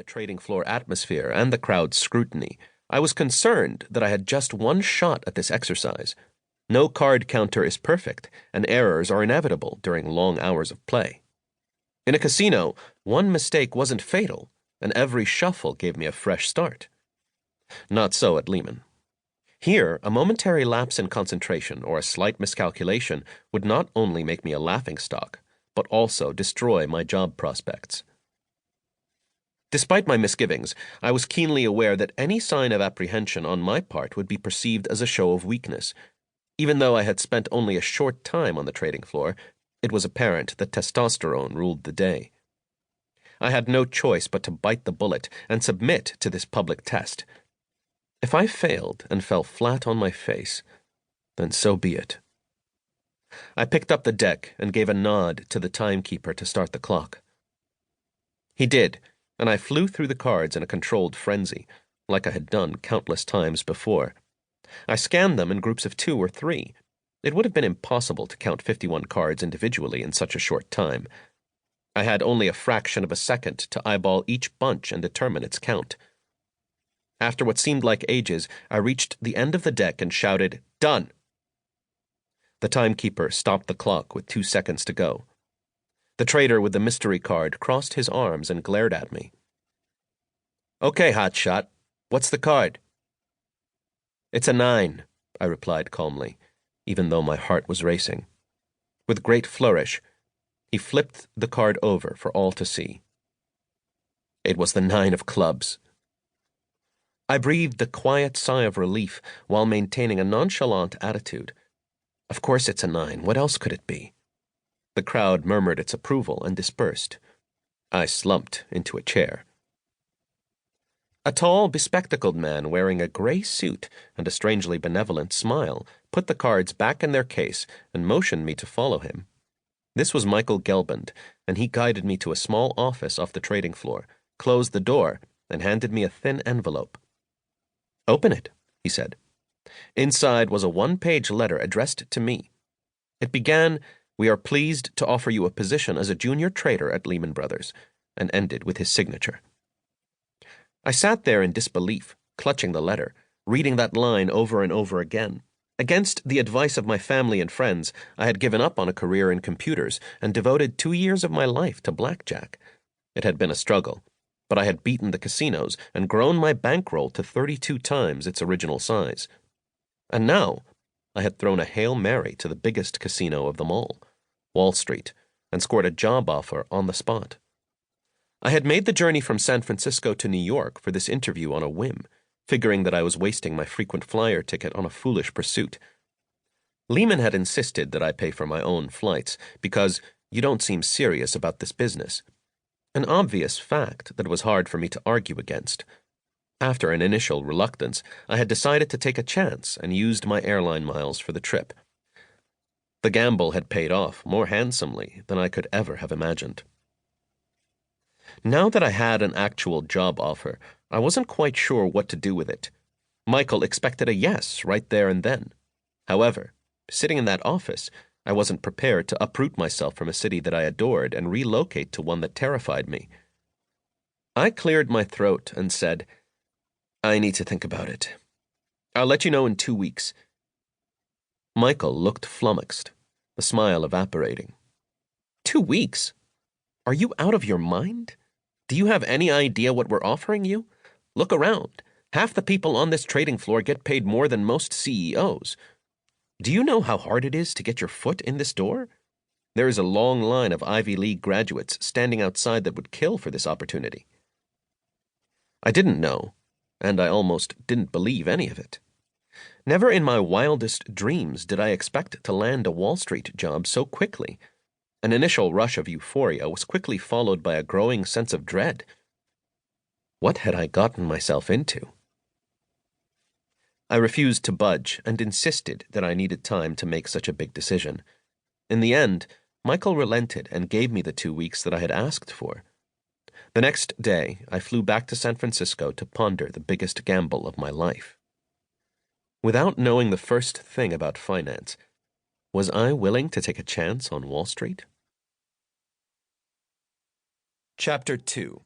the trading floor atmosphere and the crowd's scrutiny, I was concerned that I had just one shot at this exercise. No card counter is perfect, and errors are inevitable during long hours of play. In a casino, one mistake wasn't fatal, and every shuffle gave me a fresh start. Not so at Lehman. Here, a momentary lapse in concentration or a slight miscalculation would not only make me a laughingstock, but also destroy my job prospects. Despite my misgivings, I was keenly aware that any sign of apprehension on my part would be perceived as a show of weakness. Even though I had spent only a short time on the trading floor, it was apparent that testosterone ruled the day. I had no choice but to bite the bullet and submit to this public test. If I failed and fell flat on my face, then so be it. I picked up the deck and gave a nod to the timekeeper to start the clock. He did, and I flew through the cards in a controlled frenzy, like I had done countless times before. I scanned them in groups of 2 or 3. It would have been impossible to count 51 cards individually in such a short time. I had only a fraction of a second to eyeball each bunch and determine its count. After what seemed like ages, I reached the end of the deck and shouted, "Done!" The timekeeper stopped the clock with 2 seconds to go. The trader with the mystery card crossed his arms and glared at me. "Okay, hotshot. What's the card?" "It's a 9, I replied calmly, even though my heart was racing. With great flourish, he flipped the card over for all to see. It was the 9 of clubs. I breathed a quiet sigh of relief while maintaining a nonchalant attitude. Of course it's a 9. What else could it be? The crowd murmured its approval and dispersed. I slumped into a chair. A tall, bespectacled man wearing a gray suit and a strangely benevolent smile put the cards back in their case and motioned me to follow him. This was Michael Gelband, and he guided me to a small office off the trading floor, closed the door, and handed me a thin envelope. "Open it," he said. Inside was a 1-page letter addressed to me. It began, "We are pleased to offer you a position as a junior trader at Lehman Brothers," and ended with his signature. I sat there in disbelief, clutching the letter, reading that line over and over again. Against the advice of my family and friends, I had given up on a career in computers and devoted 2 years of my life to blackjack. It had been a struggle, but I had beaten the casinos and grown my bankroll to 32 times its original size. And now, I had thrown a Hail Mary to the biggest casino of them all, Wall Street, and scored a job offer on the spot. I had made the journey from San Francisco to New York for this interview on a whim, figuring that I was wasting my frequent flyer ticket on a foolish pursuit. Lehman had insisted that I pay for my own flights because you don't seem serious about this business. An obvious fact that was hard for me to argue against. After an initial reluctance, I had decided to take a chance and used my airline miles for the trip. The gamble had paid off more handsomely than I could ever have imagined. Now that I had an actual job offer, I wasn't quite sure what to do with it. Michael expected a yes right there and then. However, sitting in that office, I wasn't prepared to uproot myself from a city that I adored and relocate to one that terrified me. I cleared my throat and said, "I need to think about it. I'll let you know in 2 weeks." Michael looked flummoxed, the smile evaporating. 2 weeks? Are you out of your mind? Do you have any idea what we're offering you? Look around. Half the people on this trading floor get paid more than most CEOs. Do you know how hard it is to get your foot in this door? There is a long line of Ivy League graduates standing outside that would kill for this opportunity. I didn't know, and I almost didn't believe any of it. Never in my wildest dreams did I expect to land a Wall Street job so quickly. An initial rush of euphoria was quickly followed by a growing sense of dread. What had I gotten myself into? I refused to budge and insisted that I needed time to make such a big decision. In the end, Michael relented and gave me the 2 weeks that I had asked for. The next day, I flew back to San Francisco to ponder the biggest gamble of my life. Without knowing the first thing about finance, was I willing to take a chance on Wall Street? Chapter 2.